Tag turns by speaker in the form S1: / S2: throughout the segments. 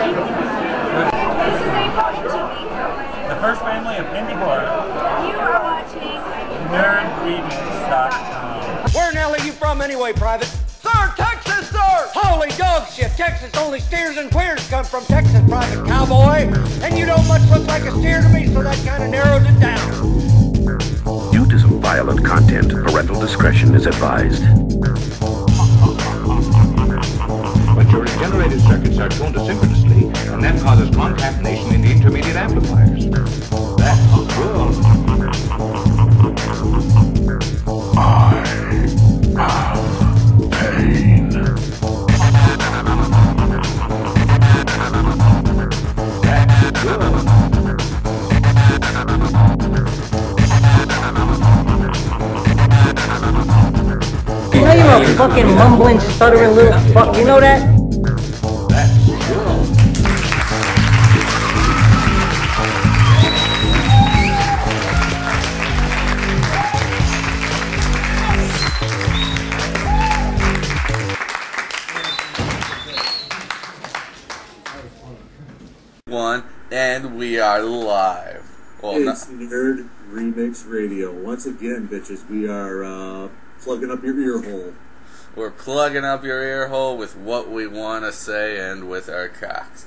S1: This is a Funny TV program.
S2: The first family of indie horror.
S1: You are watching
S2: NerdRemix.com.
S3: Where in the hell are you from anyway, Private? Sir, Texas, sir! Holy dog shit! Texas, only steers and queers come from Texas, Private Cowboy. And you don't much look like a steer to me, so that kind of narrows it down.
S4: Due to some violent content, parental discretion is advised.
S5: But your regenerated circuits are tuned asynchronously, and that causes concatenation in the intermediate amplifiers. That's good.
S4: I have pain.
S5: That's good.
S3: Now you're a fucking mumbling, stuttering little fuck, you know that?
S5: That's good.
S6: And we are live. Well,
S7: it's Nerd Remix Radio. Once again, bitches, we are plugging up your ear hole.
S6: We're plugging up your ear hole with what we want to say and with our cocks.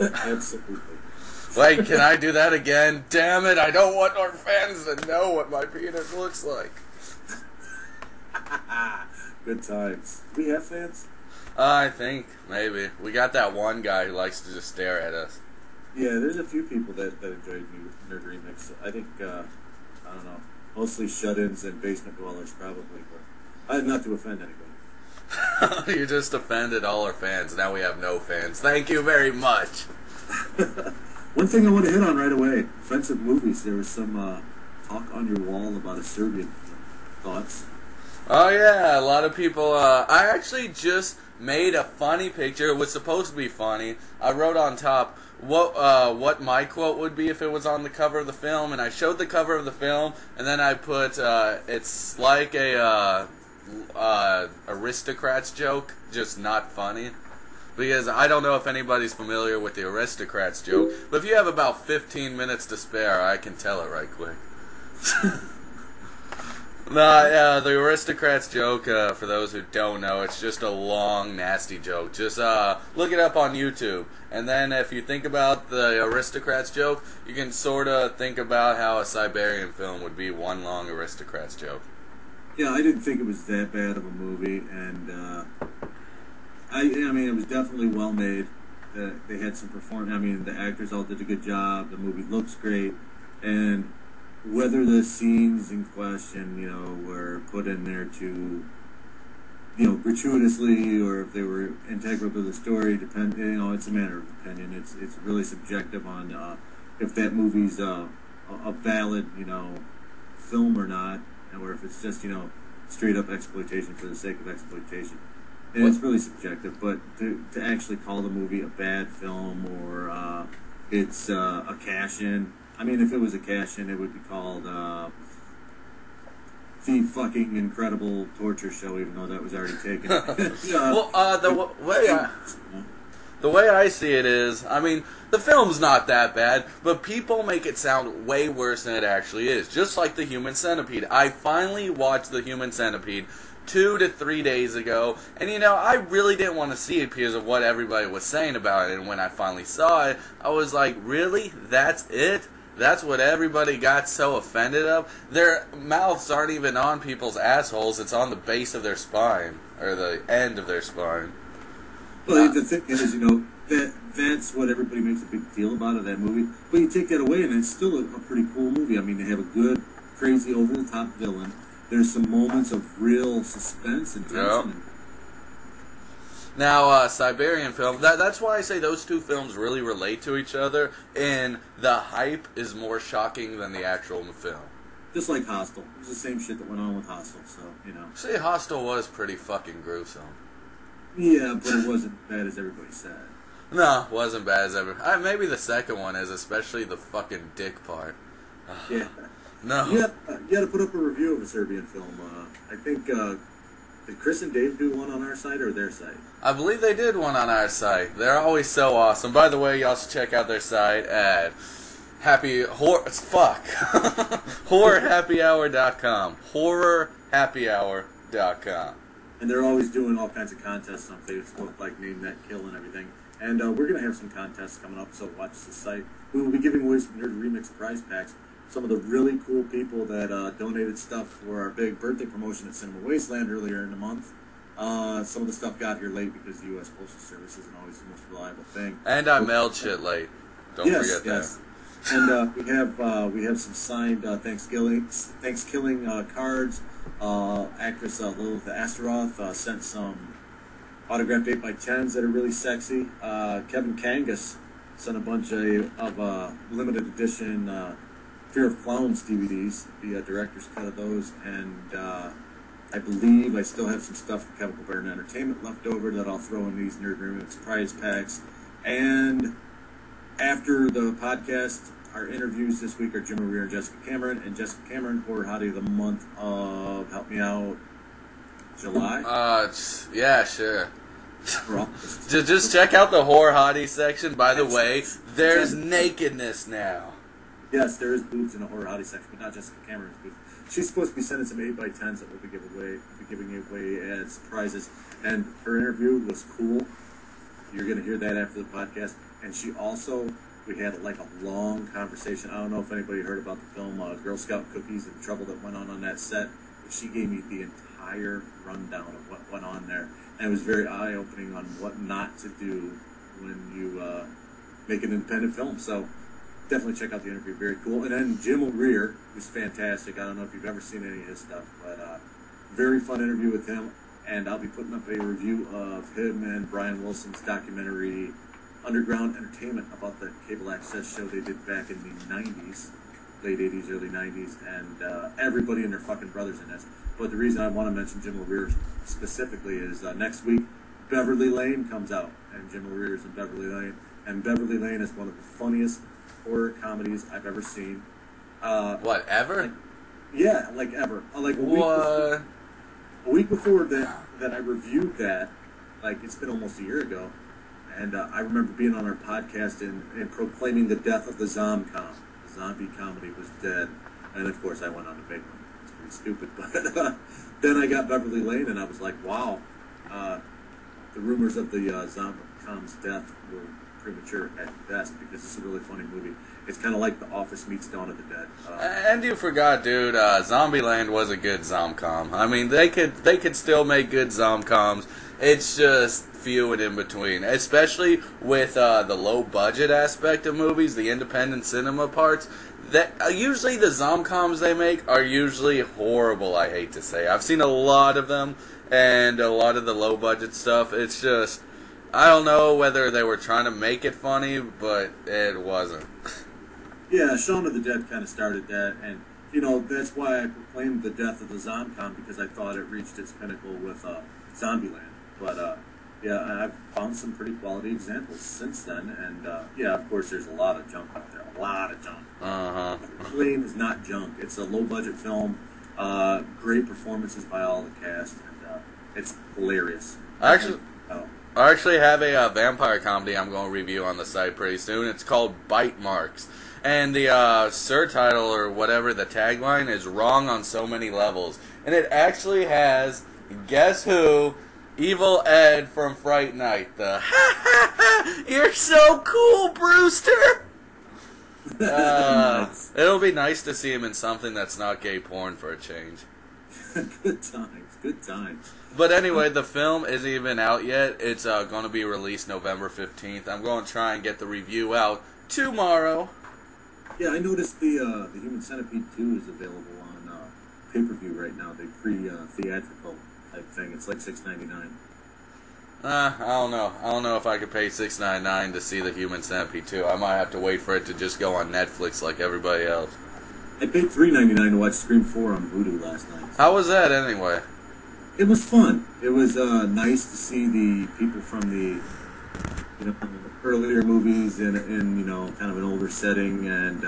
S7: Absolutely.
S6: Wait, can I do that again? Damn it, I don't want our fans to know what my penis looks like.
S7: Good times. Do we have fans?
S6: I think, maybe. We got that one guy who likes to just stare at us.
S7: Yeah, there's a few people that enjoy Nerd Remix. I think, I don't know, mostly shut-ins and basement dwellers probably, but not to offend anybody.
S6: You just offended all our fans. Now we have no fans. Thank you very much.
S7: One thing I want to hit on right away, offensive movies. There was some talk on your wall about a Serbian film. Thoughts?
S6: Oh yeah, a lot of people, I actually just made a funny picture. It was supposed to be funny. I wrote on top what my quote would be if it was on the cover of the film, and I showed the cover of the film, and then I put, it's like a aristocrats joke, just not funny. Because I don't know if anybody's familiar with the aristocrats joke, but if you have about 15 minutes to spare, I can tell it right quick. No, the aristocrats joke, for those who don't know, it's just a long, nasty joke. Just look it up on YouTube. And then if you think about the aristocrats joke, you can sort of think about how a Siberian film would be one long aristocrats joke.
S7: Yeah, I didn't think it was that bad of a movie, and I mean, it was definitely well made. They had some performance. I mean, the actors all did a good job. The movie looks great, and whether the scenes in question, you know, were put in there to, you know, gratuitously, or if they were integral to the story, you know, it's a matter of opinion. It's really subjective on if that movie's a valid, you know, film or not, or if it's just, you know, straight up exploitation for the sake of exploitation. And it's really subjective, but to actually call the movie a bad film or it's a cash-in. I mean, if it was a cash-in, it would be called The Fucking Incredible Torture Show, even though that was already taken.
S6: The way I see it is, I mean, the film's not that bad, but people make it sound way worse than it actually is. Just like The Human Centipede. I finally watched The Human Centipede 2 to 3 days ago, and you know, I really didn't want to see it because of what everybody was saying about it, and when I finally saw it, I was like, really? That's it? That's what everybody got so offended of? Their mouths aren't even on people's assholes, it's on the base of their spine, or the end of their spine.
S7: Well, the thing is, you know, that's what everybody makes a big deal about of that movie, but you take that away and it's still a pretty cool movie. I mean, they have a good, crazy, over-the-top villain. There's some moments of real suspense and tension.
S6: Yep. Now, Siberian film, that's why I say those two films really relate to each other, and the hype is more shocking than the actual film.
S7: Just like Hostel. It was the same shit that went on with Hostel, so, you know.
S6: See, Hostel was pretty fucking gruesome.
S7: Yeah, but it wasn't bad as everybody said.
S6: No, wasn't bad as ever. Maybe the second one is, especially the fucking dick part.
S7: Yeah.
S6: No.
S7: You had to put up a review of a Serbian film. I think Did Chris and Dave do one on our site or their site?
S6: I believe they did one on our site. They're always so awesome. By the way, y'all should check out their site at horrorhappyhour.com. Horrorhappyhour.com.
S7: And they're always doing all kinds of contests on Facebook, like Name That Kill and everything. And we're going to have some contests coming up, so watch the site. We will be giving away some NerdRemix prize packs. Some of the really cool people that donated stuff for our big birthday promotion at Cinema Wasteland earlier in the month. Some of the stuff got here late because the U.S. Postal Service isn't always the most reliable thing.
S6: And I mailed shit late. Don't forget that.
S7: And we have some signed Thanksgiving cards. Actress Lilith Astaroth sent some autographed 8x10s that are really sexy. Kevin Kangas sent a bunch of limited edition Fear of Clowns DVDs, the director's cut of those, and I believe I still have some stuff from Chemical Burn Entertainment left over that I'll throw in these Nerd Remix prize packs. And after the podcast, our interviews this week are Jim O'Rear and Jessica Cameron. And Jessica Cameron, Horror Hottie of the month of, help me out, July?
S6: Yeah, sure. Just check out the Horror Hottie section. By the way, there's nakedness now.
S7: Yes, there is boobs in the Horror Hottie section, but not Jessica Cameron's boobs. She's supposed to be sending some 8x10s that we'll be giving away as prizes. And her interview was cool. You're going to hear that after the podcast. And she also, we had like a long conversation. I don't know if anybody heard about the film Girl Scout Cookies and the trouble that went on that set. But she gave me the entire rundown of what went on there. And it was very eye-opening on what not to do when you make an independent film. So definitely check out the interview. Very cool. And then Jim O'Rear, who's fantastic. I don't know if you've ever seen any of his stuff, but very fun interview with him. And I'll be putting up a review of him and Brian Wilson's documentary Underground Entertainment about the cable access show they did back in the 90s, late 80s, early 90s, and everybody and their fucking brothers in this. But the reason I want to mention Jim O'Rear specifically is next week, Beverly Lane comes out, and Jim O'Rear is in Beverly Lane. And Beverly Lane is one of the funniest horror comedies I've ever seen.
S6: What, ever?
S7: Yeah, like ever. Like a week before that I reviewed that, like it's been almost a year ago, and I remember being on our podcast and proclaiming the death of the Zomcom. The zombie comedy was dead, and of course I went on to make one. It's pretty stupid, but then I got Beverly Lane, and I was like, wow, the rumors of the Zomcom's death were premature at best, because it's a really funny movie. It's kind of like The Office meets Dawn of the Dead.
S6: And you forgot, dude, Zombieland was a good Zomcom. I mean, they could still make good Zomcoms. It's just few and in between, especially with the low budget aspect of movies, the independent cinema parts. That usually the Zomcoms they make are usually horrible. I hate to say, I've seen a lot of them, and a lot of the low budget stuff. It's just, I don't know whether they were trying to make it funny, but it wasn't.
S7: Yeah, Shaun of the Dead kind of started that, and that's why I proclaimed the death of the Zomcom, because I thought it reached its pinnacle with Zombieland. But yeah, I've found some pretty quality examples since then, and yeah, of course, there's a lot of junk out there, a lot of junk. Flame is not junk. It's a low budget film, great performances by all the cast, and it's hilarious.
S6: I actually have a vampire comedy I'm going to review on the site pretty soon. It's called Bite Marks. And the surtitle, or whatever, the tagline, is wrong on so many levels. And it actually has, guess who? Evil Ed from Fright Night. The, ha ha ha, you're so cool, Brewster! Nice. It'll be nice to see him in something that's not gay porn for a change.
S7: Good times, good times.
S6: But anyway, the film isn't even out yet. It's going to be released November 15th. I'm going to try and get the review out tomorrow.
S7: Yeah, I noticed the Human Centipede 2 is available on pay-per-view right now. The pre-theatrical type thing. It's like $6.99.
S6: I don't know. I don't know if I could pay $6.99 to see the Human Centipede 2. I might have to wait for it to just go on Netflix like everybody else.
S7: I paid $3.99 to watch Scream 4 on Vudu last night.
S6: How was that anyway?
S7: It was fun. It was nice to see the people from the earlier movies in kind of an older setting, and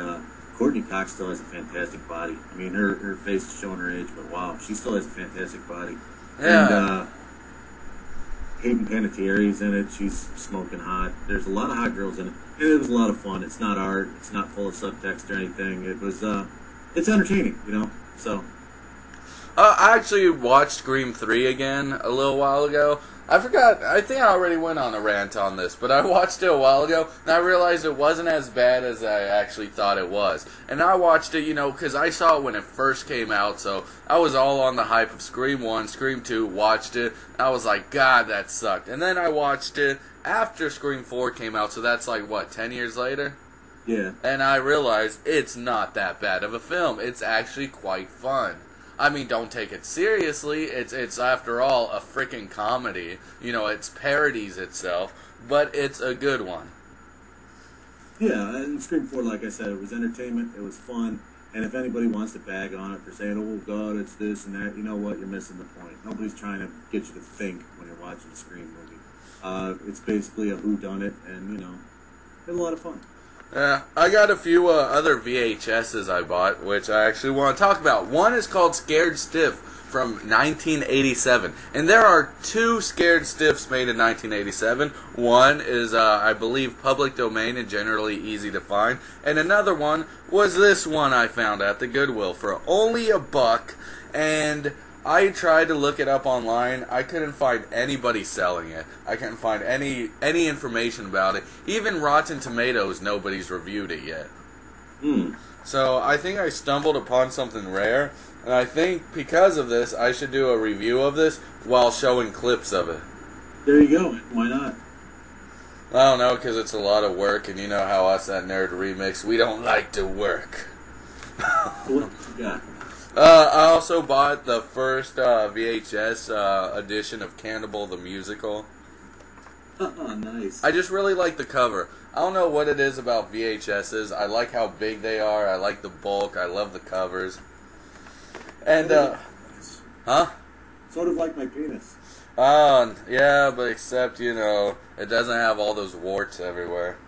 S7: Courtney Cox still has a fantastic body. I mean, her face is showing her age, but wow, she still has a fantastic body.
S6: Yeah.
S7: And Hayden Panettiere's in it. She's smoking hot. There's a lot of hot girls in it. And it was a lot of fun. It's not art. It's not full of subtext or anything. It was, it's entertaining, you know? So.
S6: I actually watched Scream 3 again a little while ago. I forgot, I think I already went on a rant on this, but I watched it a while ago, and I realized it wasn't as bad as I actually thought it was. And I watched it, you know, because I saw it when it first came out, so I was all on the hype of Scream 1, Scream 2, watched it, and I was like, God, that sucked. And then I watched it after Scream 4 came out, so that's like, what, 10 years later?
S7: Yeah.
S6: And I realized it's not that bad of a film. It's actually quite fun. I mean, don't take it seriously. It's after all a freaking comedy. You know, it parodies itself, but it's a good one.
S7: Yeah, and Scream 4, like I said, it was entertainment, it was fun, and if anybody wants to bag on it for saying, oh God, it's this and that, you know what, you're missing the point. Nobody's trying to get you to think when you're watching a Scream movie. It's basically a whodunit, and, you know, it's a lot of fun.
S6: Yeah, I got a few other VHSs I bought, which I actually want to talk about. One is called Scared Stiff from 1987, and there are two Scared Stiffs made in 1987. One is, I believe, public domain and generally easy to find, and another one was this one I found at the Goodwill for only $1, and I tried to look it up online. I couldn't find anybody selling it. I couldn't find any information about it. Even Rotten Tomatoes, nobody's reviewed it yet. So I think I stumbled upon something rare, and I think because of this, I should do a review of this while showing clips of it.
S7: There you go. Why not?
S6: I don't know, because it's a lot of work, and you know how us at NerdRemix, we don't like to work.
S7: What you got?
S6: I also bought the first VHS edition of Cannibal the Musical.
S7: Nice.
S6: I just really like the cover. I don't know what it is about VHSs. I like how big they are. I like the bulk. I love the covers. And, huh?
S7: Sort of like my penis.
S6: Yeah, but except, you know, it doesn't have all those warts everywhere.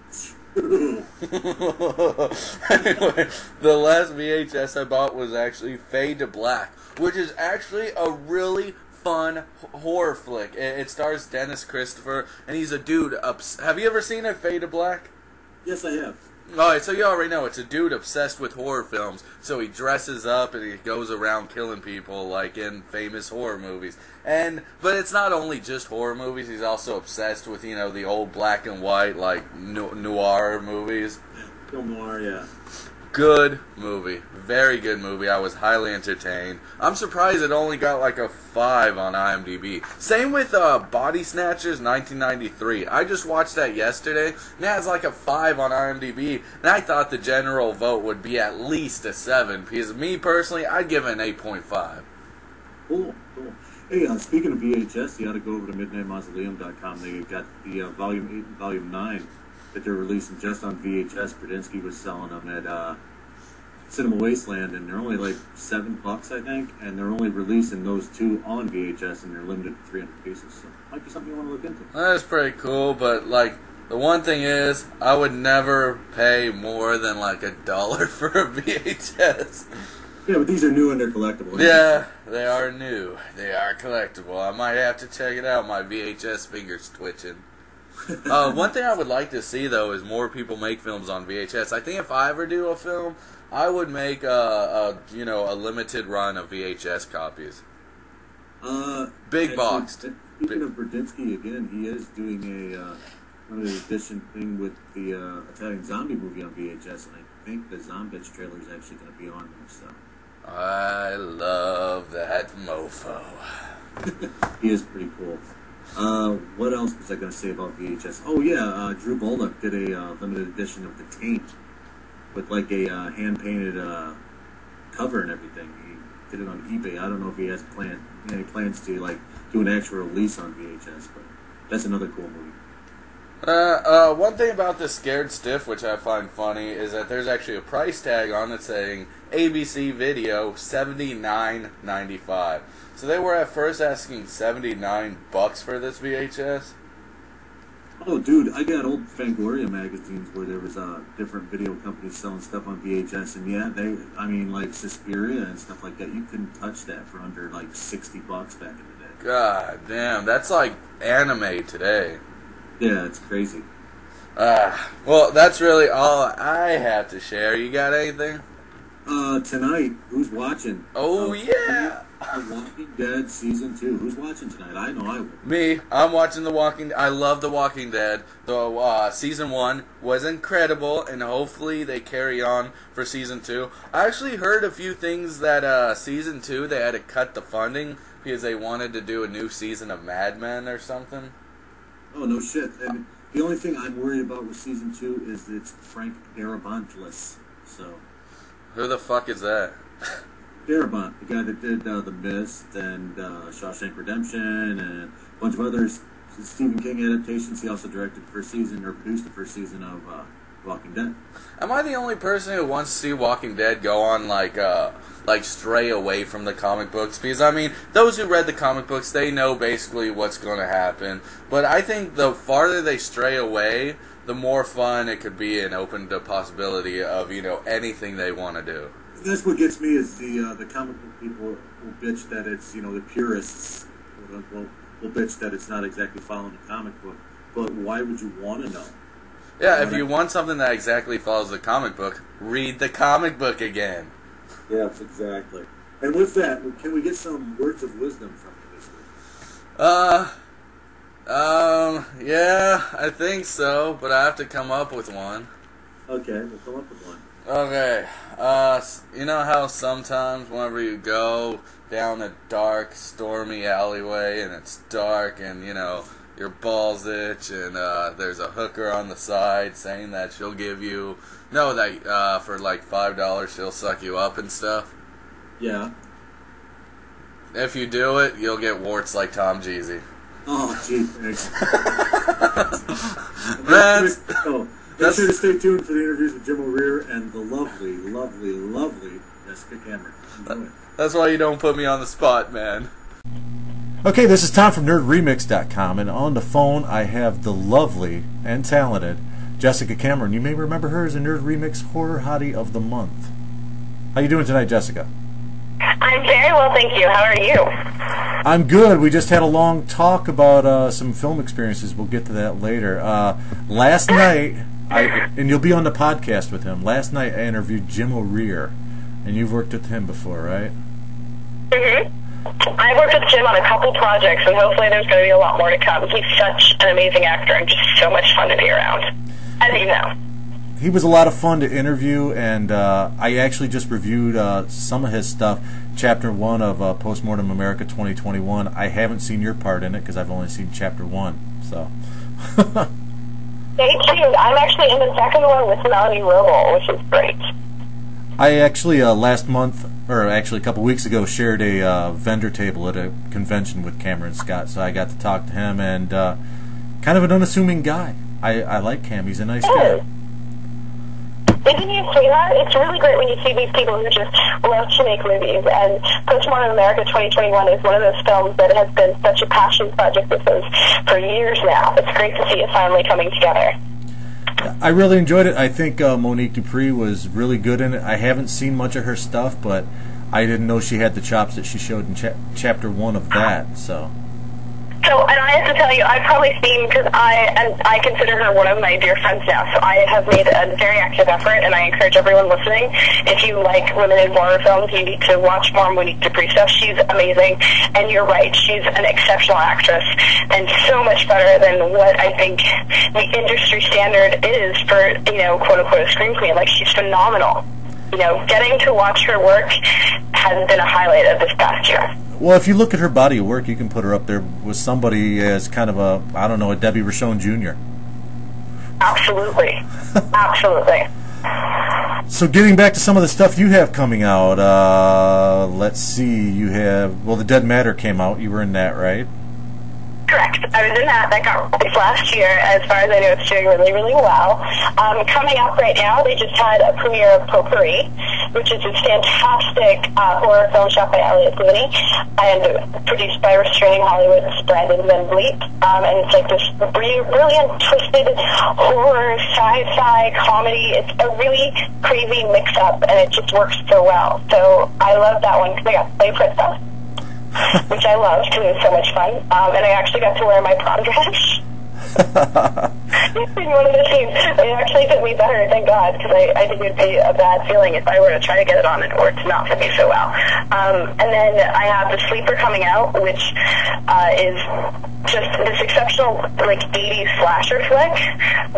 S6: Anyway, the last VHS I bought was actually Fade to Black, which is actually a really fun horror flick. It stars Dennis Christopher, and he's a dude. Have you ever seen it, Fade to Black?
S7: Yes, I have.
S6: Alright, so you already know, it's a dude obsessed with horror films, so he dresses up and he goes around killing people like in famous horror movies. But it's not only just horror movies, he's also obsessed with, you know, the old black and white, like, noir movies.
S7: Film noir, yeah.
S6: Good movie. Very good movie. I was highly entertained. I'm surprised it only got like a 5 on IMDb. Same with Body Snatchers 1993. I just watched that yesterday, and it has like a 5 on IMDb, and I thought the general vote would be at least a 7, because me personally, I'd give it an 8.5.
S7: Cool. Hey, speaking of VHS, you ought to go over to MidnightMausoleum.com. They got the Volume 8 and Volume 9 that they're releasing just on VHS. Bradinsky was selling them at Cinema Wasteland, and they're only like $7, I think, and they're only releasing those two on VHS, and they're limited to 300 pieces, so might be something you want to look into.
S6: That's pretty cool, but like, the one thing is, I would never pay more than like $1 for a VHS.
S7: Yeah, but these are new and they're collectible.
S6: Yeah, they are new. They are collectible. I might have to check it out. My VHS finger's twitching. One thing I would like to see, though, is more people make films on VHS. I think if I ever do a film, I would make a limited run of VHS copies. Big box.
S7: Speaking of Bradinsky again, he is doing a limited edition thing with the Italian zombie movie on VHS, and I think the Zombitch trailer is actually going to be on there. So
S6: I love that mofo.
S7: He is pretty cool. What else was I going to say about VHS? Oh yeah, Drew Bolduc did a limited edition of The Taint with like a hand-painted cover and everything. He did it on eBay. I don't know if he has any plans to like do an actual release on VHS, but that's another cool movie.
S6: One thing about this Scared Stiff, which I find funny, is that there's actually a price tag on it saying ABC Video $79.95. So they were at first asking $79 for this VHS.
S7: Oh, dude, I got old Fangoria magazines where there was different video companies selling stuff on VHS, and yeah, like Suspiria and stuff like that. You couldn't touch that for under like $60 back in the day.
S6: God damn, that's like anime today.
S7: Yeah, it's crazy.
S6: Well, that's really all I have to share. You got anything?
S7: Tonight, who's watching?
S6: Oh, yeah!
S7: The Walking Dead Season 2. Who's watching tonight? I know I will.
S6: Me. I'm watching The Walking... I love The Walking Dead. The Season 1 was incredible, and hopefully they carry on for Season 2. I actually heard a few things that Season 2, they had to cut the funding because they wanted to do a new season of Mad Men or something.
S7: Oh, no shit. And the only thing I'm worried about with Season 2 is it's Frank Darabantless. So...
S6: Who the fuck is that?
S7: Darabont, the guy that did The Mist and Shawshank Redemption and a bunch of others Stephen King adaptations. He also directed the first season, or produced the first season of Walking Dead.
S6: Am I the only person who wants to see Walking Dead go on, like stray away from the comic books? Because, I mean, those who read the comic books, they know basically what's going to happen. But I think the farther they stray away, the more fun it could be and open the possibility of, anything they want to do.
S7: That's what gets me is the comic book people will bitch that it's, the purists, quote unquote, will bitch that it's not exactly following the comic book. But why would you want to know?
S6: Yeah, if you want something that exactly follows the comic book, read the comic book again.
S7: Yes, exactly. And with that, can we get some words of wisdom from you this week?
S6: Yeah, I think so, but I have to come up with one.
S7: Okay, we'll come up with one.
S6: Okay, you know how sometimes whenever you go down a dark, stormy alleyway and it's dark and, your balls itch and there's a hooker on the side saying that she'll give you, for like $5 she'll suck you up and stuff?
S7: Yeah.
S6: If you do it, you'll get warts like Tom Jeezy.
S7: Oh, gee, thanks. Make sure to stay tuned for the interviews with Jim O'Rear and the lovely, lovely, lovely Jessica Cameron. Enjoy it.
S6: That's why you don't put me on the spot, man.
S2: Okay, this is Tom from NerdRemix.com, and on the phone I have the lovely and talented Jessica Cameron. You may remember her as a Nerd Remix Horror Hottie of the Month. How you doing tonight, Jessica?
S8: I'm very well, thank you. How are you?
S2: I'm good. We just had a long talk about some film experiences. We'll get to that later. Last night, and you'll be on the podcast with him. Last night I interviewed Jim O'Rear, and you've worked with him before, right?
S8: Mm-hmm. I've worked with Jim on a couple projects, and hopefully there's going to be a lot more to come. He's such an amazing actor and just so much fun to be around, as you know.
S2: He was a lot of fun to interview, and I actually just reviewed some of his stuff, Chapter 1 of Postmortem America 2021. I haven't seen your part in it because I've only seen Chapter 1, so...
S8: Stay tuned. I'm actually in the second one with Melanie Roble, which is great.
S2: I actually, last month, or actually a couple weeks ago, shared a vendor table at a convention with Cameron Scott, so I got to talk to him, and kind of an unassuming guy. I like Cam. He's a nice guy.
S8: Isn't he a sweetheart? It's really great when you see these people who just love to make movies, and Postmortem America 2021 is one of those films that has been such a passion project with us for years now. It's great to see it finally coming together.
S2: I really enjoyed it. I think Monique Dupree was really good in it. I haven't seen much of her stuff, but I didn't know she had the chops that she showed in Chapter 1 of that, so...
S8: And I have to tell you, I've probably seen, because I consider her one of my dear friends now, so I have made a very active effort, and I encourage everyone listening, if you like women in horror films, you need to watch more Monique Dupree stuff. She's amazing, and you're right, she's an exceptional actress, and so much better than what I think the industry standard is for, quote-unquote, a scream queen. Like, she's phenomenal. Getting to watch her work has been a highlight of this past year.
S2: Well, if you look at her body of work, you can put her up there with somebody as kind of a Debbie Rochon Jr.
S8: Absolutely. Absolutely.
S2: So getting back to some of the stuff you have coming out, let's see, you have, The Dead Matter came out, you were in that, right?
S8: Correct. I was in that. That got released last year. As far as I know, it's doing really, really well. Coming up right now, they just had a premiere of Potpourri, which is a fantastic horror film shot by Elliot Goody and produced by Restraining Hollywood's Brandon Van Vliet. And it's like this brilliant, twisted horror, sci-fi comedy. It's a really crazy mix-up, and it just works so well. So I love that one because I got to play Princess. which I loved because it was so much fun. And I actually got to wear my prom dress. In one of the scenes. It actually fit me better, thank God, because I think it would be a bad feeling if I were to try to get it on or to not fit me so well. And then I have The Sleeper coming out, which is just this exceptional, like, 80s slasher flick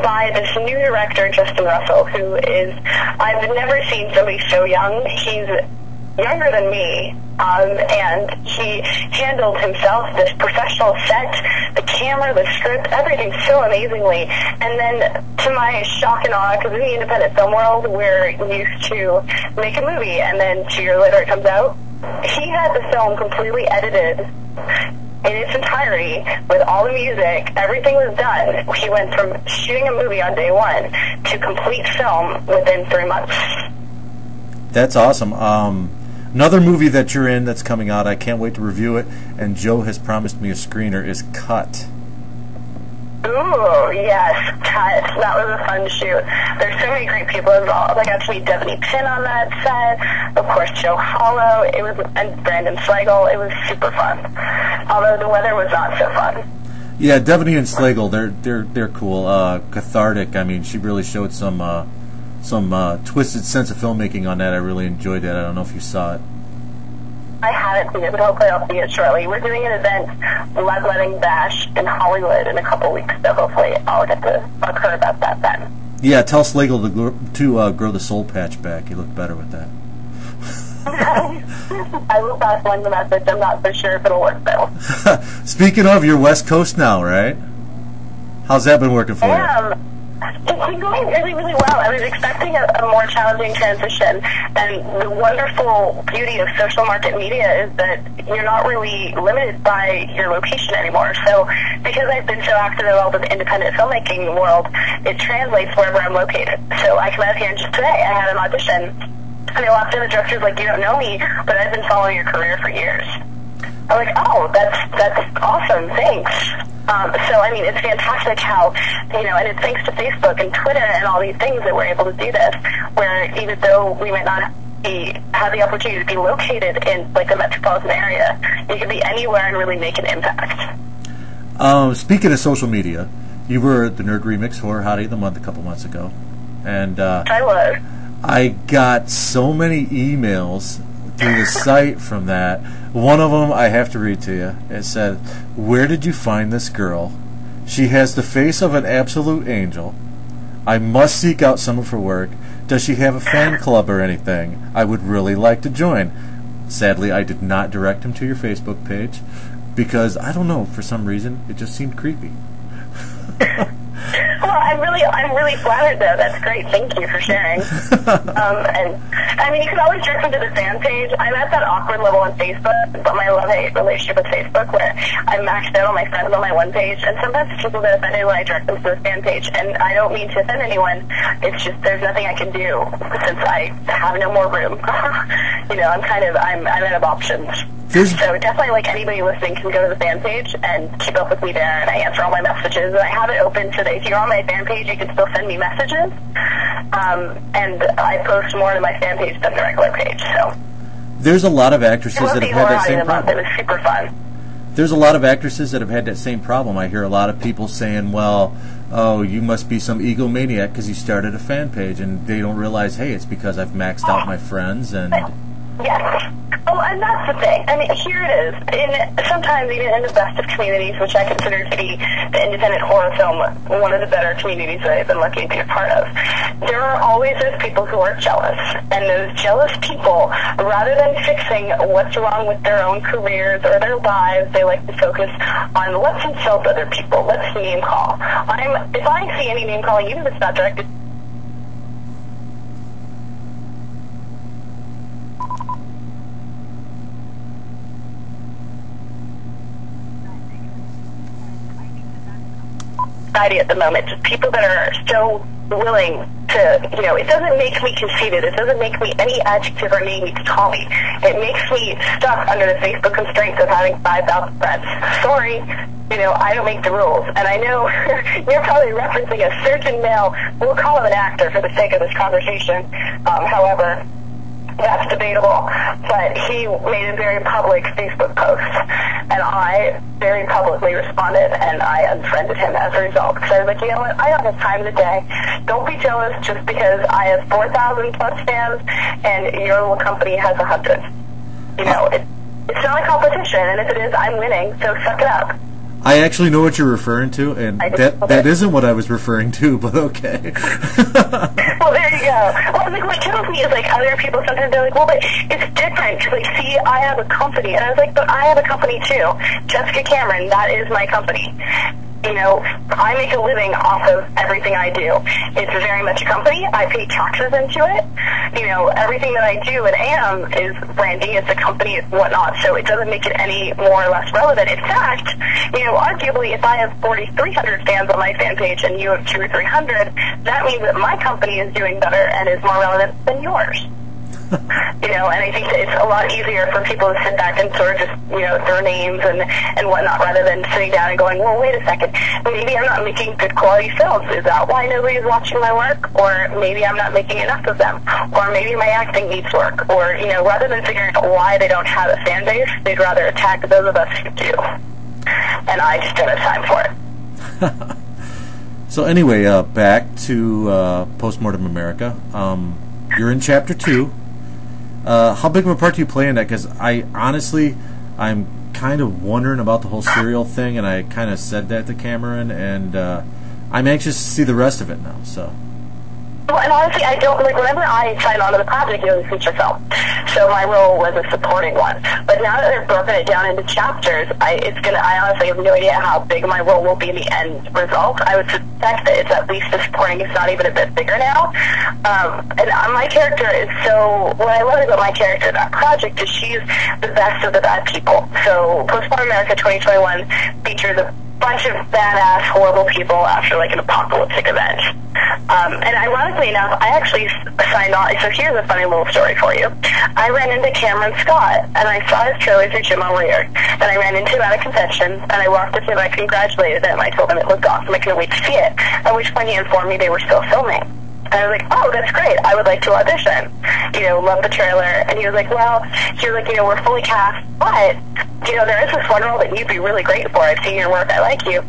S8: by this new director, Justin Russell, who is, I've never seen somebody so young. He's younger than me, and he handled himself, this professional set, the camera, the script, everything so amazingly. And then, to my shock and awe, because in the independent film world, we're used to make a movie, and then 2 years later it comes out. He had the film completely edited in its entirety, with all the music, everything was done. He went from shooting a movie on day 1 to complete film within 3 months.
S2: That's awesome. Another movie that you're in that's coming out, I can't wait to review it, and Joe has promised me a screener, is Cut.
S8: Ooh, yes, Cut. That was a fun shoot. There's so many great people involved. I got to meet Devaney Pinn on that set. Of course, Joe Hollow. And Brandon Slagle. It was super fun. Although the weather was not so fun.
S2: Yeah, Devaney and Slagle, they're cool. Cathartic. I mean, she really showed some twisted sense of filmmaking on that. I really enjoyed that. I don't know if you saw it.
S8: I haven't seen it, but hopefully I'll see it shortly. We're doing an event, Bloodletting Bash, in Hollywood in a couple weeks, so hopefully I'll get to talk to her about that then.
S2: Yeah, tell Slagle to grow the soul patch back. He looked better with that.
S8: I will pass along the message. I'm not so sure if it'll work, though.
S2: Speaking of, you're West Coast now, right? How's that been working for you?
S8: It's been going really, really well. I was expecting a more challenging transition, and the wonderful beauty of social market media is that you're not really limited by your location anymore. So because I've been so active involved in the independent filmmaking world, it translates wherever I'm located. So I came out here, and just today I had an audition, and I walked in, the director's like, "You don't know me, but I've been following your career for years." I'm like, "Oh, that's awesome, thanks." So, I mean, it's fantastic how, and it's thanks to Facebook and Twitter and all these things that we're able to do this, where even though we might not have the opportunity to be located in, like, a metropolitan area, you can be anywhere and really make an impact.
S2: Speaking of social media, you were at the NerdRemix Horror Hottie of the Month a couple months ago, and
S8: I was.
S2: I got so many emails through the site from that. One of them I have to read to you. It said, "Where did you find this girl? She has the face of an absolute angel. I must seek out some of her work. Does she have a fan club or anything? I would really like to join." Sadly, I did not direct him to your Facebook page because, I don't know, for some reason, it just seemed creepy.
S8: Well, I'm really flattered, though. That's great. Thank you for sharing. And I mean, you can always direct them to the fan page. I'm at that awkward level on Facebook, but my love-hate relationship with Facebook, where I'm maxed out all my friends on my one page, and sometimes people get offended when I direct them to the fan page, and I don't mean to offend anyone. It's just there's nothing I can do since I have no more room. I'm out of options. So definitely, like, anybody listening can go to the fan page and keep up with me there, and I answer all my messages. And I have it open so that if you're on my fan page, you can still send me messages. And I post more to my fan page than the regular page. So
S2: there's a lot of actresses that have had that same problem.
S8: It was super fun.
S2: There's a lot of actresses that have had that same problem. I hear a lot of people saying, "Well, oh, you must be some egomaniac because you started a fan page," and they don't realize, hey, it's because I've maxed out my friends and.
S8: Yes. Oh, and that's the thing. I mean, here it is. Sometimes even in the best of communities, which I consider to be the independent horror film, one of the better communities that I've been lucky to be a part of, there are always those people who are jealous. And those jealous people, rather than fixing what's wrong with their own careers or their lives, they like to focus on let's insult other people, let's name call. If I see any name calling, even if it's not directed at the moment, just people that are so willing to, it doesn't make me conceited, it doesn't make me any adjective or name you could call me. It makes me stuck under the Facebook constraints of having 5,000 friends. Sorry, I don't make the rules. And I know you're probably referencing a certain male, we'll call him an actor for the sake of this conversation. However, that's debatable. But he made a very public Facebook post, and I very publicly responded, and I unfriended him as a result. Because I was like, you know what, I don't have time of the day. Don't be jealous just because I have 4,000 plus fans, and your little company has 100. You know, it's not a competition, and if it is, I'm winning, so suck it up.
S2: I actually know what you're referring to, and that isn't what I was referring to, but okay.
S8: Well, there you go. Well, like, what kills me is, like, other people sometimes they're like, well, but it's different, because, like, see, I have a company. And I was like, but I have a company, too. Jessica Cameron, that is my company. You know, I make a living off of everything I do. It's very much a company. I pay taxes into it. You know, everything that I do and am is branding. It's a company, it's whatnot. So it doesn't make it any more or less relevant. In fact, you know, arguably, if I have 4,300 fans on my fan page and you have 200 or 300, that means that my company is doing better and is more relevant than yours. You know, and I think that it's a lot easier for people to sit back and sort of just, you know, throw names and whatnot, rather than sitting down and going, well, wait a second, maybe I'm not making good quality films. Is that why nobody's watching my work? Or maybe I'm not making enough of them. Or maybe my acting needs work. Or, you know, rather than figuring out why they don't have a fan base, they'd rather attack those of us who do. And I just don't have time for it.
S2: So anyway, back to Postmortem America. You're in Chapter 2. How big of a part do you play in that? Because I'm kind of wondering about the whole serial thing, and I kind of said that to Cameron, and I'm anxious to see the rest of it now. So.
S8: Well, and honestly, I don't, like, whenever I signed on to the project, it was a feature film. So my role was a supporting one. But now that they've broken it down into chapters, I honestly have no idea how big my role will be in the end result. I would suspect that it's at least a supporting, if not even a bit bigger now. And my character is what I love about my character in that project is she's the best of the bad people. So Postmortem America 2021 features a bunch of badass, horrible people after, like, an apocalyptic event. And ironically enough, I actually signed on. So here's a funny little story for you. I ran into Cameron Scott, and I saw his trailer through Jim O'Rear. And I ran into him at a convention, and I walked up to him, I congratulated him, I told him it looked awesome, I couldn't wait to see it. At which point he informed me they were still filming. And I was like, oh, that's great, I would like to audition. You know, love the trailer. And he was like, you know, we're fully cast, but, you know, there is this one role that you'd be really great for. I've seen your work, I like you.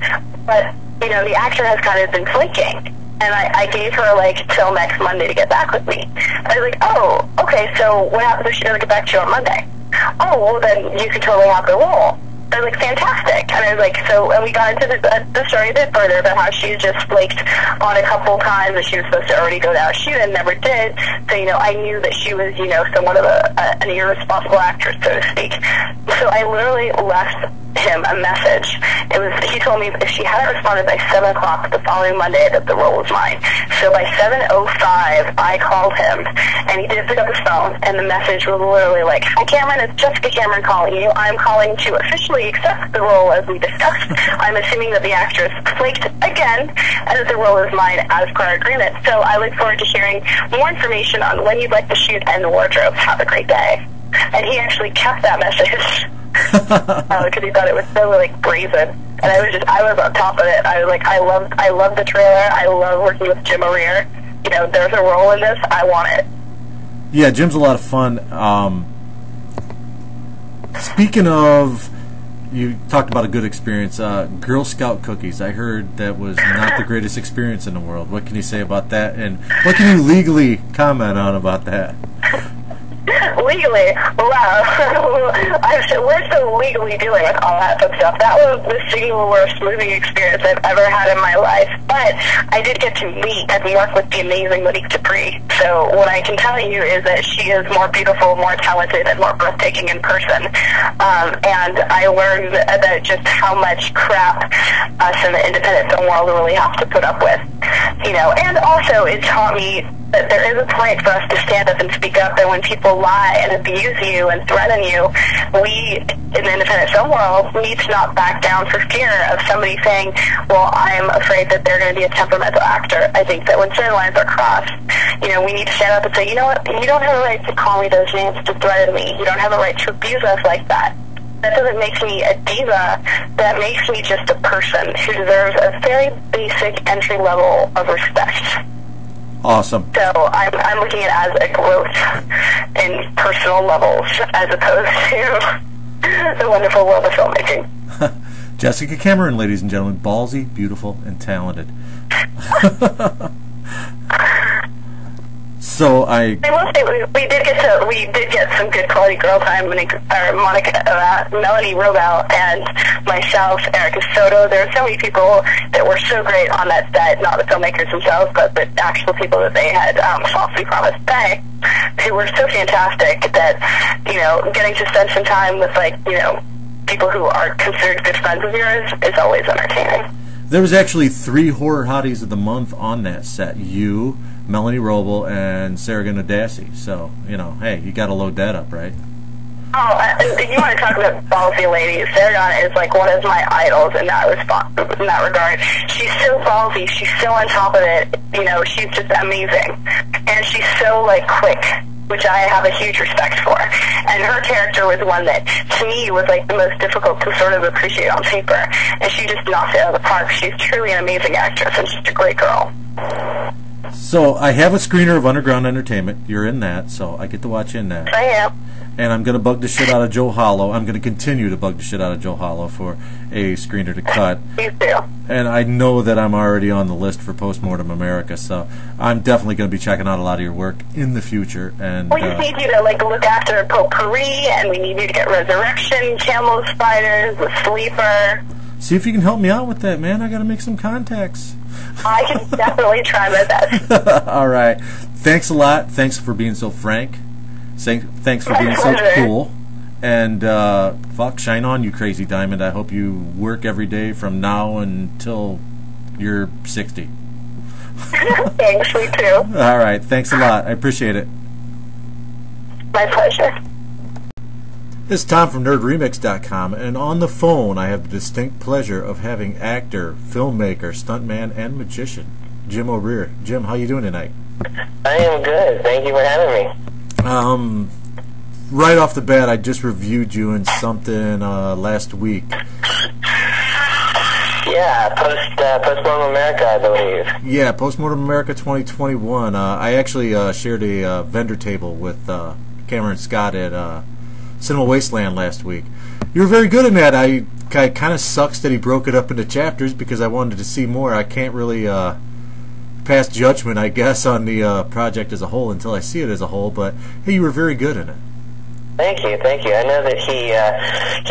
S8: But, you know, the actor has kind of been flaking. And I gave her, like, till next Monday to get back with me. I was like, oh, okay, so what happens if she doesn't get back to you on Monday? Oh, well, then you can totally have the role. I was like, fantastic. And I was like, and we got into the story a bit further about how she just flaked on a couple times that she was supposed to already go down shoot and never did. So, you know, I knew that she was, you know, somewhat of an irresponsible actress, so to speak. So I literally left him a message. He told me if she hadn't responded by 7 o'clock the following Monday that the role was mine. So by 7:05 I called him, and he did pick up his phone, and the message was literally like, hi Cameron, it's Jessica Cameron calling you. I'm calling to officially accept the role as we discussed. I'm assuming that the actress flaked again, and that the role is mine as per agreement. So I look forward to hearing more information on when you'd like to shoot and the wardrobe. Have a great day. And he actually kept that message. Because he thought it was so, like, brazen, and I was on top of it. I was like, I love the trailer. I love working with Jim O'Rear. You know, there's a role in this. I want it.
S2: Yeah, Jim's a lot of fun. Speaking of, you talked about a good experience. Girl Scout cookies. I heard that was not the greatest experience in the world. What can you say about that? And what can you legally comment on about that?
S8: Legally? Wow. We're still legally dealing with all that stuff. That was the single worst movie experience I've ever had in my life. But I did get to meet and work with the amazing Monique Dupree. So what I can tell you is that she is more beautiful, more talented, and more breathtaking in person. And I learned about just how much crap us in the independent film world really have to put up with. You know, and also it taught me that there is a point for us to stand up and speak up, and when people lie and abuse you and threaten you, we, in the independent film world, need to not back down for fear of somebody saying, well, I'm afraid that they're going to be a temperamental actor. I think that when certain lines are crossed, you know, we need to stand up and say, you know what, you don't have a right to call me those names, to threaten me. You don't have a right to abuse us like that. That doesn't make me a diva. That makes me just a person who deserves a very basic entry level of respect.
S2: Awesome.
S8: So I'm looking at it as a growth in personal levels as opposed to the wonderful world of filmmaking.
S2: Jessica Cameron, ladies and gentlemen, ballsy, beautiful, and talented. So I will say
S8: we did get some good quality girl time. Melanie Robel and myself, Erica Soto. There were so many people that were so great on that set, not the filmmakers themselves, but the actual people that they had falsely promised to pay, who were so fantastic that, you know, getting to spend some time with, like, you know, people who are considered good friends of yours is always entertaining.
S2: There was actually 3 horror hotties of the month on that set. You, Melanie Robel, and Sarah Gunadassi. So, you know, hey, you got to load that up, right?
S8: Oh, you want to talk about ballsy ladies? Sarah is like one of my idols in that regard. She's so ballsy. She's so on top of it. You know, she's just amazing, and she's so like quick, which I have a huge respect for. And her character was one that, to me, was like the most difficult to sort of appreciate on paper. And she just knocked it out of the park. She's truly an amazing actress and just a great girl.
S2: So I have a screener of Underground Entertainment. You're in that, so I get to watch in that.
S8: I am.
S2: And I'm going to bug the shit out of Joe Hollow. I'm going to continue to bug the shit out of Joe Hollow for a screener to cut.
S8: Me too.
S2: And I know that I'm already on the list for Postmortem America, so I'm definitely going to be checking out a lot of your work in the future. And
S8: we just need you to like look after Potpourri, and we need you to get Resurrection, Camel Spiders, The Sleeper.
S2: See if you can help me out with that, man. I got to make some contacts.
S8: I can definitely try my best.
S2: All right. Thanks a lot. Thanks for being so frank. Thanks for being so cool. And fuck, shine on, you crazy diamond. I hope you work every day from now until you're 60.
S8: Thanks, me too.
S2: All right. Thanks a lot. I appreciate it.
S8: My pleasure.
S2: This is Tom from NerdRemix.com, and on the phone I have the distinct pleasure of having actor, filmmaker, stuntman, and magician, Jim O'Rear. Jim, how you doing tonight?
S9: I am good. Thank you for having me.
S2: Right off the bat, I just reviewed you in something last week.
S9: Yeah, Postmortem America, I believe.
S2: Yeah, Postmortem America 2021. I actually shared a vendor table with Cameron Scott at Cinema Wasteland last week. You were very good in that. I kind of sucks that he broke it up into chapters because I wanted to see more. I can't really pass judgment, I guess, on the project as a whole until I see it as a whole, but hey, you were very good in it.
S9: Thank you. I know that he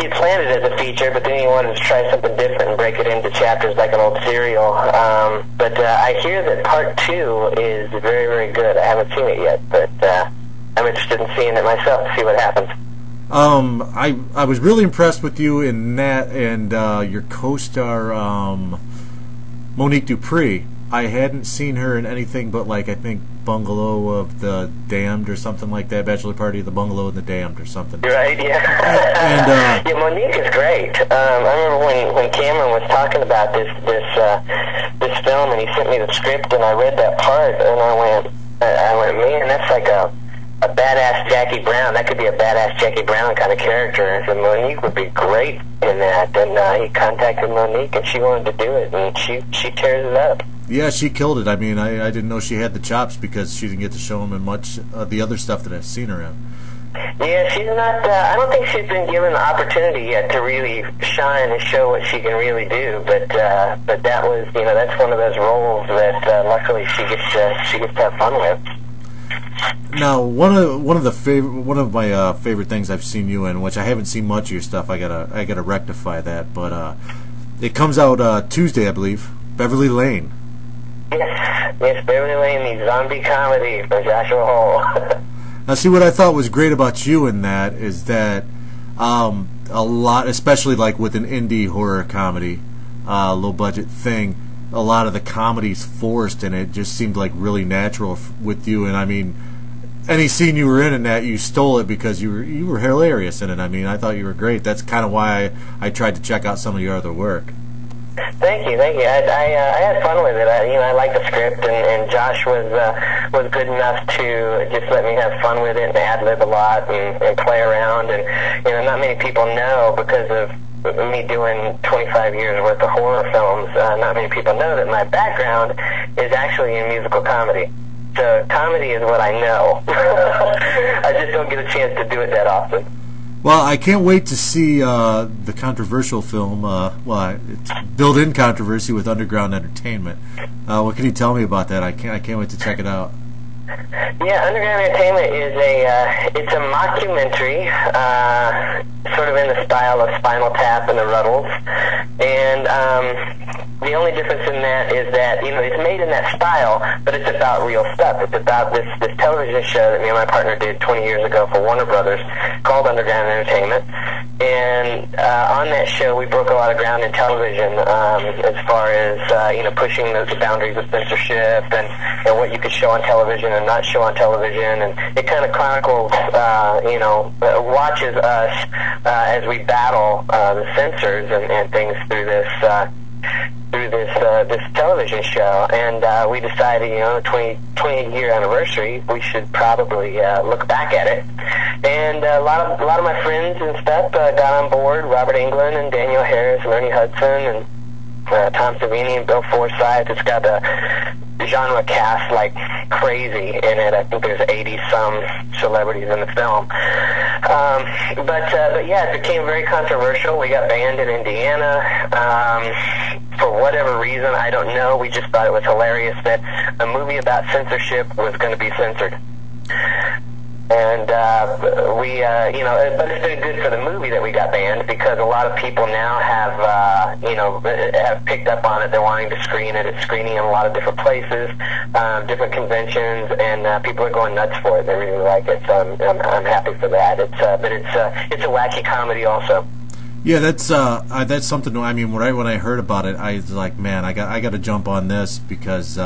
S9: planned it as a feature, but then he wanted to try something different and break it into chapters like an old serial. But I hear that part 2 is very, very good. I haven't seen it yet, but I'm interested in seeing it myself to see what happens.
S2: I was really impressed with you in that, and your co-star Monique Dupree. I hadn't seen her in anything but, like, I think Bungalow of the Damned or something like that, Bachelor Party of the Bungalow of the Damned or something.
S9: Right, yeah. And yeah, Monique is great. I remember when Cameron was talking about this film, and he sent me the script, and I read that part, and I went, man, that's like a badass Jackie Brown. That could be a badass Jackie Brown kind of character. And so Monique would be great in that. And he contacted Monique, and she wanted to do it, and she tears it up.
S2: Yeah, she killed it. I mean, I didn't know she had the chops because she didn't get to show them in much of the other stuff that I've seen her in.
S9: Yeah, she's not, I don't think she's been given the opportunity yet to really shine and show what she can really do, but that was, you know, that's one of those roles that luckily she gets to have fun with.
S2: Now, one of my favorite things I've seen you in, which I haven't seen much of your stuff, I gotta rectify that, but it comes out Tuesday, I believe, Beverly Lane.
S9: Yes, Beverly Lane, the zombie comedy from Joshua Hole.
S2: Now, see, what I thought was great about you in that is that a lot, especially like with an indie horror comedy, low budget thing, a lot of the comedy's forced, and it just seemed like really natural with you. And I mean, any scene you were in that, you stole it because you were hilarious in it. I mean, I thought you were great. That's kind of why I tried to check out some of your other work.
S9: Thank you. I had fun with it. I liked the script, and Josh was good enough to just let me have fun with it and ad-lib a lot and play around. And not many people know, because of me doing 25 years worth of horror films. Not many people know that my background is actually in musical comedy. So comedy is what I know. I just don't get a chance to do it that often.
S2: Well, I can't wait to see the controversial film. It's built-in controversy with Underground Entertainment. What can you tell me about that? I can't wait to check it out.
S9: Yeah, Underground Entertainment is it's a mockumentary, sort of in the style of Spinal Tap and the Ruddles, and the only difference in that is that, it's made in that style, but it's about real stuff. It's about this television show that me and my partner did 20 years ago for Warner Brothers called Underground Entertainment, and on that show we broke a lot of ground in television as far as, pushing the boundaries of censorship and what you could show on television and not show on television, and it kind of chronicles, watches us as we battle the censors and things through this television show, and we decided, 20-year anniversary, we should probably look back at it. And a lot of my friends and stuff got on board. Robert Englund and Daniel Harris, and Ernie Hudson, and Tom Savini and Bill Forsythe. It's got a genre cast like crazy in it. I think there's 80-some celebrities in the film. But yeah, it became very controversial. We got banned in Indiana. For whatever reason, I don't know. We just thought it was hilarious that a movie about censorship was going to be censored. And but it's been good for the movie that we got banned, because a lot of people now have picked up on it. They're wanting to screen it. It's screening in a lot of different places, different conventions, and people are going nuts for it. They really like it, so I'm happy for that. But it's a wacky comedy also.
S2: Yeah, that's something. I mean, when I heard about it, I was like, man, I got to jump on this, because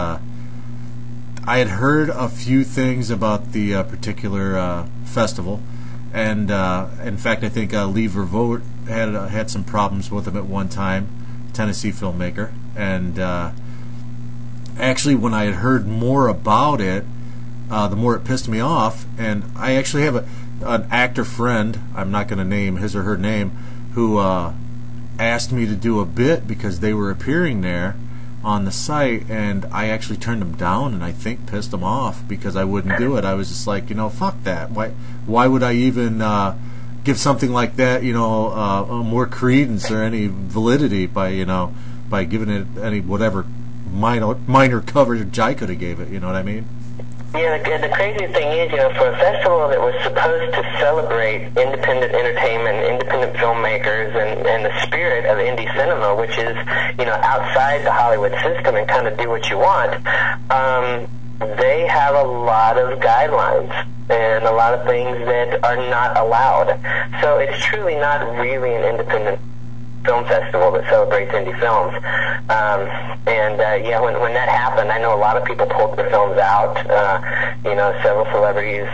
S2: I had heard a few things about the particular festival, and in fact, I think Lee Vervoort had some problems with him at one time, Tennessee filmmaker, and actually, when I had heard more about it, the more it pissed me off. And I actually have an actor friend, I'm not going to name his or her name, who asked me to do a bit because they were appearing there on the site, and I actually turned them down, and I think pissed them off because I wouldn't do it. I was just like, fuck that. Why would I even give something like that, more credence or any validity by giving it any whatever minor coverage I could have gave it? You know what I mean?
S9: Yeah, the crazy thing is, for a festival that was supposed to celebrate independent entertainment, independent filmmakers, and the spirit of indie cinema, which is, outside the Hollywood system and kind of do what you want, they have a lot of guidelines and a lot of things that are not allowed. So it's truly not really an independent film festival that celebrates indie films. When that happened, I know a lot of people pulled their films out. Several celebrities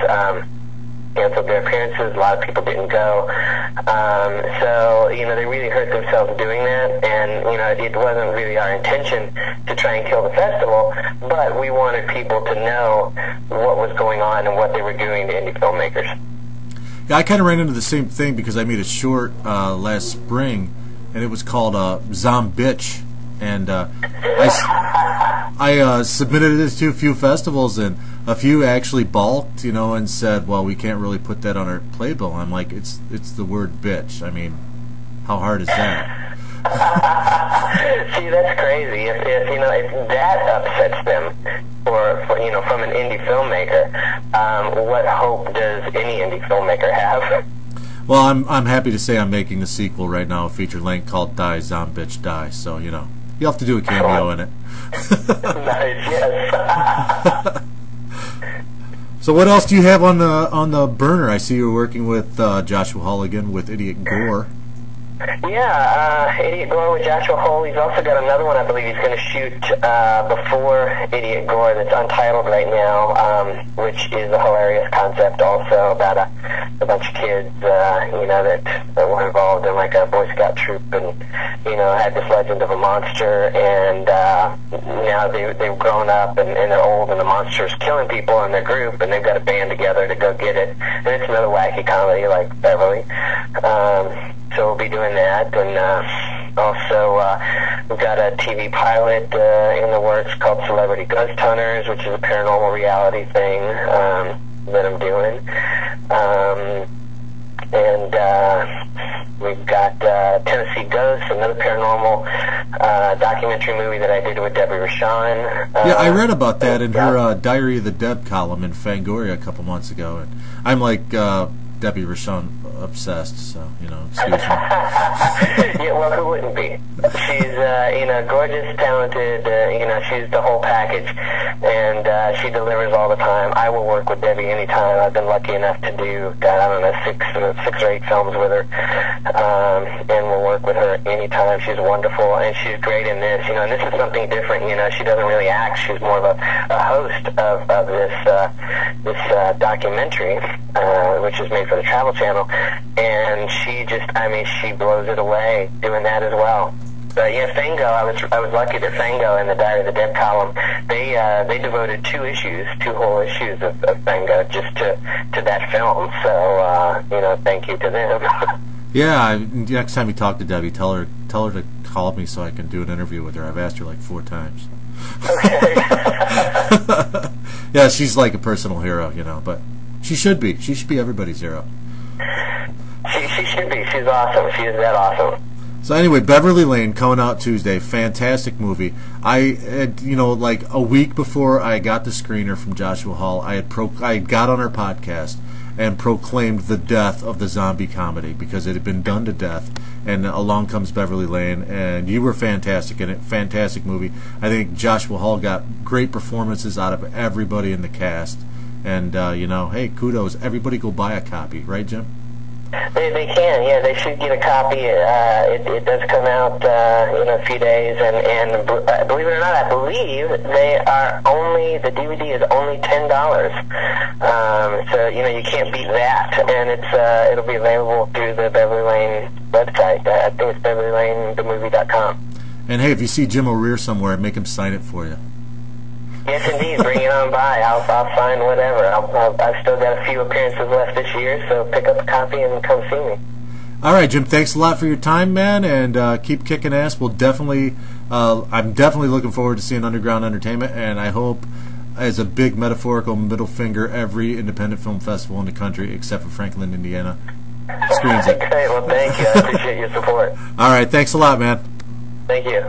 S9: canceled their appearances. A lot of people didn't go. They really hurt themselves doing that, and it wasn't really our intention to try and kill the festival, but we wanted people to know what was going on and what they were doing to indie filmmakers.
S2: Yeah, I kind of ran into the same thing because I made a short last spring, and it was called Zombitch, and I submitted it to a few festivals, and a few actually balked, and said, well, we can't really put that on our playbill. I'm like, it's the word bitch. I mean, how hard is that?
S9: See, that's crazy. If that upsets them from an indie filmmaker, what hope does any indie filmmaker have?
S2: Well, I'm happy to say I'm making a sequel right now, a feature length called Die Zombitch Die, so you'll have to do a cameo in it.
S9: Nice, yes.
S2: So what else do you have on the burner? I see you're working with Joshua Hulligan with Idiot Gore.
S9: Yeah, Idiot Gore with Joshua Hull. He's also got another one I believe he's going to shoot before Idiot Gore that's untitled right now, which is a hilarious concept also about a bunch of kids, that were involved in like a Boy Scout troop and, had this legend of a monster, and now they've grown up and they're old and the monster's killing people in their group, and they've got a band together to go get it. And it's another wacky comedy like Beverly. So we'll be doing that, and also We've got a TV pilot in the works called Celebrity Ghost Hunters, which is a paranormal reality thing that I'm doing. And we've got Tennessee Ghosts, another paranormal documentary movie that I did with Debbie Rashawn.
S2: Yeah, I read about that in her Diary of the Dead column in Fangoria a couple months ago. And I'm like Debbie Rashawn obsessed, so, excuse me.
S9: Yeah, well, who wouldn't be? She's, gorgeous, talented, she's the whole package, and she delivers all the time. I will work with Debbie anytime. I've been lucky enough to do, six or eight films with her, and we'll work with her anytime. She's wonderful, and she's great in this, and this is something different, she doesn't really act. She's more of a host of this documentary, which is made for the Travel Channel, and she blows it away doing that as well. But yeah, Fango, I was lucky that Fango in the Diary of the Dead column, they devoted two whole issues of Fango just to that film. So thank you to them.
S2: Yeah, next time you talk to Debbie, tell her to call me so I can do an interview with her. I've asked her like 4 times.
S9: Okay.
S2: Yeah, she's like a personal hero, but she should be. She should be everybody's hero.
S9: She should be. She's awesome. She is that awesome.
S2: So anyway, Beverly Lane coming out Tuesday. Fantastic movie. I had, like a week before I got the screener from Joshua Hall, I got on our podcast and proclaimed the death of the zombie comedy because it had been done to death. And along comes Beverly Lane, and you were fantastic in it. Fantastic movie. I think Joshua Hall got great performances out of everybody in the cast. And hey, kudos. Everybody go buy a copy, right, Jim?
S9: They can, yeah. They should get a copy. It does come out in a few days, and believe it or not, I believe the DVD is only $10. So you can't beat that, and it'll be available through the Beverly Lane website. I think it's BeverlyLaneTheMovie.com.
S2: And hey, if you see Jim O'Rear somewhere, make him sign it for you.
S9: Yes, indeed. Bring it on by. I'll sign whatever. I've still got a few appearances left this year, so pick up a copy and come see me.
S2: All right, Jim. Thanks a lot for your time, man, and keep kicking ass. I'm definitely looking forward to seeing Underground Entertainment, and I hope, as a big metaphorical middle finger, every independent film festival in the country, except for Franklin, Indiana, screens it.
S9: Okay, well, thank you. I appreciate your support.
S2: All right, thanks a lot, man.
S9: Thank you.